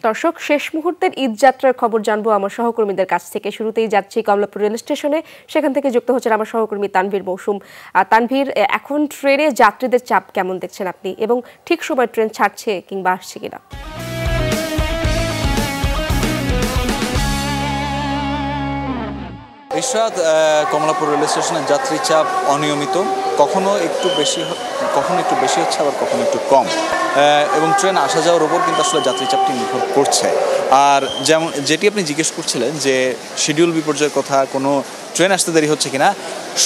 দর্শক, শেষ মুহূর্তের ঈদ যাত্রার খবর জানবো আমার সহকর্মীদের কাছ থেকে। শুরুতেই যাচ্ছি কমলাপুর রেল স্টেশনে, সেখান থেকে যুক্ত হচ্ছেন আমার সহকর্মী তানভীর মৌসুম। তানভীর, এখন ট্রেনে যাত্রীদের চাপ কেমন দেখছেন আপনি, এবং ঠিক সময় ট্রেন ছাড়ছে কিংবা আসছে কিনা? ইশরাত, কমলাপুর রেল স্টেশনের যাত্রী চাপ অনিয়মিত, কখনো একটু বেশি হচ্ছে, আবার কখনো একটু কম, এবং ট্রেন আসা যাওয়ার উপর কিন্তু আসলে যাত্রী চাপটি নির্ভর করছে। আর যেটি আপনি জিজ্ঞেস করছিলেন যে শিডিউল বিপর্যয়ের কথা, কোনো ট্রেন আসতে দেরি হচ্ছে কিনা,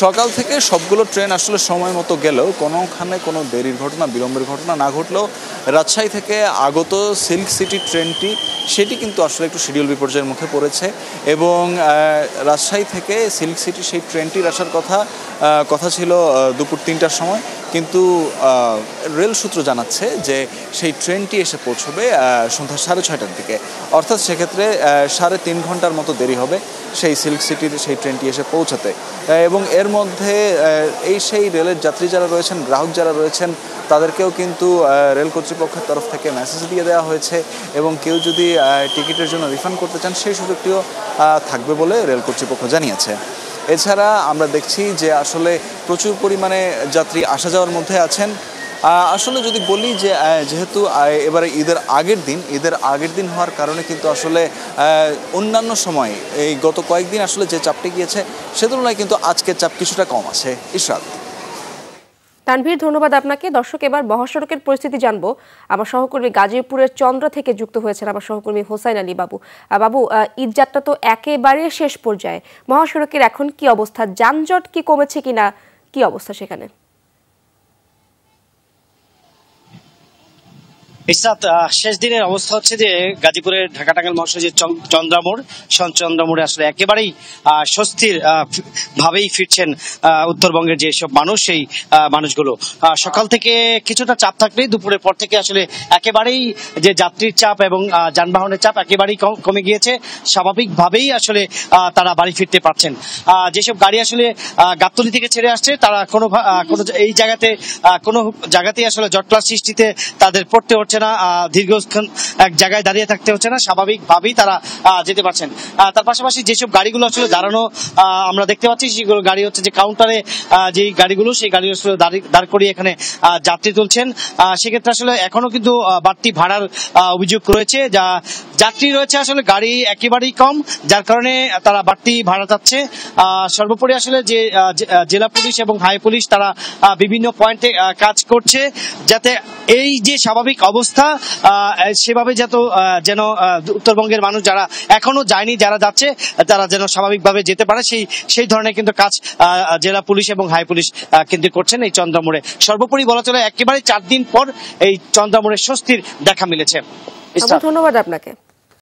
সকাল থেকে সবগুলো ট্রেন আসলে সময় মতো গেলেও কোনোখানে কোনো দেরির ঘটনা, বিলম্বের ঘটনা না ঘটলেও রাজশাহী থেকে আগত সিল্ক সিটি ট্রেনটি সেটি কিন্তু আসলে একটু শিডিউল বিপর্যয়ের মুখে পড়েছে, এবং রাজশাহী থেকে সিল্ক সিটি সেই ট্রেনটির আসার কথা ছিল দুপুর 3টার সময়, কিন্তু রেল সূত্র জানাচ্ছে যে সেই ট্রেনটি এসে পৌঁছবে সন্ধ্যা 6:30টার দিকে, অর্থাৎ সেক্ষেত্রে 3.5 ঘন্টার মতো দেরি হবে সেই সিল্ক সিটির সেই ট্রেনটি এসে পৌঁছাতে। এবং এর মধ্যে সেই রেলের যাত্রী যারা রয়েছেন, গ্রাহক যারা রয়েছেন, তাদেরকেও কিন্তু রেল কর্তৃপক্ষের তরফ থেকে মেসেজ দিয়ে দেওয়া হয়েছে, এবং কেউ যদি টিকিটের জন্য রিফান্ড করতে চান সেই সুযোগটিও থাকবে বলে রেল কর্তৃপক্ষ জানিয়েছে। এছাড়া আমরা দেখছি যে আসলে প্রচুর পরিমাণে যাত্রী আসা যাওয়ার মধ্যে আছেন। আসলে যদি বলি যে যেহেতু এবারে ঈদের আগের দিন হওয়ার কারণে কিন্তু আসলে অন্যান্য সময় এই গত কয়েকদিন আসলে যে চাপটি গিয়েছে সে তুলনায় কিন্তু আজকের চাপ কিছুটা কম আছে। ইশরাত। তানভীর, ধন্যবাদ আপনাকে। দর্শক, এবার মহাসড়কের পরিস্থিতি জানবো। আমার সহকর্মী গাজীপুরের চন্দ্রা থেকে যুক্ত হয়েছেন আমার সহকর্মী হোসাইন আলী বাবু। বাবু, ঈদ যাত্রা তো একেবারে শেষ পর্যায়ে, মহাসড়কের এখন কি অবস্থা? যানজট কি কমেছে কিনা, কি অবস্থা সেখানে? ইসরাত, শেষ দিনের অবস্থা হচ্ছে যে গাজীপুরের ঢাকা টাঙ্গাইল মহাসড়কে চন্দ্রামোড়ে আসলে একেবারেই স্বস্তির ভাবেই ফিরছেন উত্তরবঙ্গের যেসব মানুষ, সেই মানুষগুলো সকাল থেকে কিছুটা চাপ থাকলেই দুপুরের পর থেকে আসলে একেবারেই যে যাত্রীর চাপ এবং যানবাহনের চাপ একেবারেই কমে গিয়েছে। স্বাভাবিকভাবেই আসলে তারা বাড়ি ফিরতে পারছেন। যেসব গাড়ি আসলে গাবতলী থেকে ছেড়ে আসছে, তারা কোনো এই জায়গাতেই আসলে জটলা সৃষ্টিতে তাদের পড়তে হচ্ছে না, দীর্ঘক্ষণ এক জায়গায় দাঁড়িয়ে থাকতে হচ্ছে না, স্বাভাবিকভাবেই তারা যেতে পারছেন। তার পাশাপাশি যেসব গাড়িগুলো আসলে দাঁড়ানো আমরা দেখতে পাচ্ছি, সেগুলো গাড়ি হচ্ছে যে কাউন্টারে যে গাড়িগুলো, সেই গাড়ি আসলে দাঁড় করিয়ে এখানে যাত্রী তুলছেন। সেক্ষেত্রে আসলে এখনো কিন্তু বাড়তি ভাড়ার অভিযোগ রয়েছে, যা যাত্রী রয়েছে আসলে গাড়ি একেবারেই কম, যার কারণে তারা বাড়তি ভাড়া চাচ্ছে। সর্বোপরি আসলে যে জেলা পুলিশ এবং হাই পুলিশ তারা বিভিন্ন পয়েন্টে কাজ করছে, যাতে এই যে স্বাভাবিক অবস্থা সেভাবে যেন উত্তরবঙ্গের মানুষ যারা এখনো যায়নি, যারা যাচ্ছে, তারা যেন স্বাভাবিকভাবে যেতে পারে, সেই ধরনের কিন্তু কাজ জেলা পুলিশ এবং হাই পুলিশ কিন্তু করছেন এই চন্দ্রামোড়ে। সর্বোপরি বলা চলে একেবারে 4 দিন পর এই চন্দ্রামোড়ে স্বস্তির দেখা মিলেছে। ধন্যবাদ আপনাকে।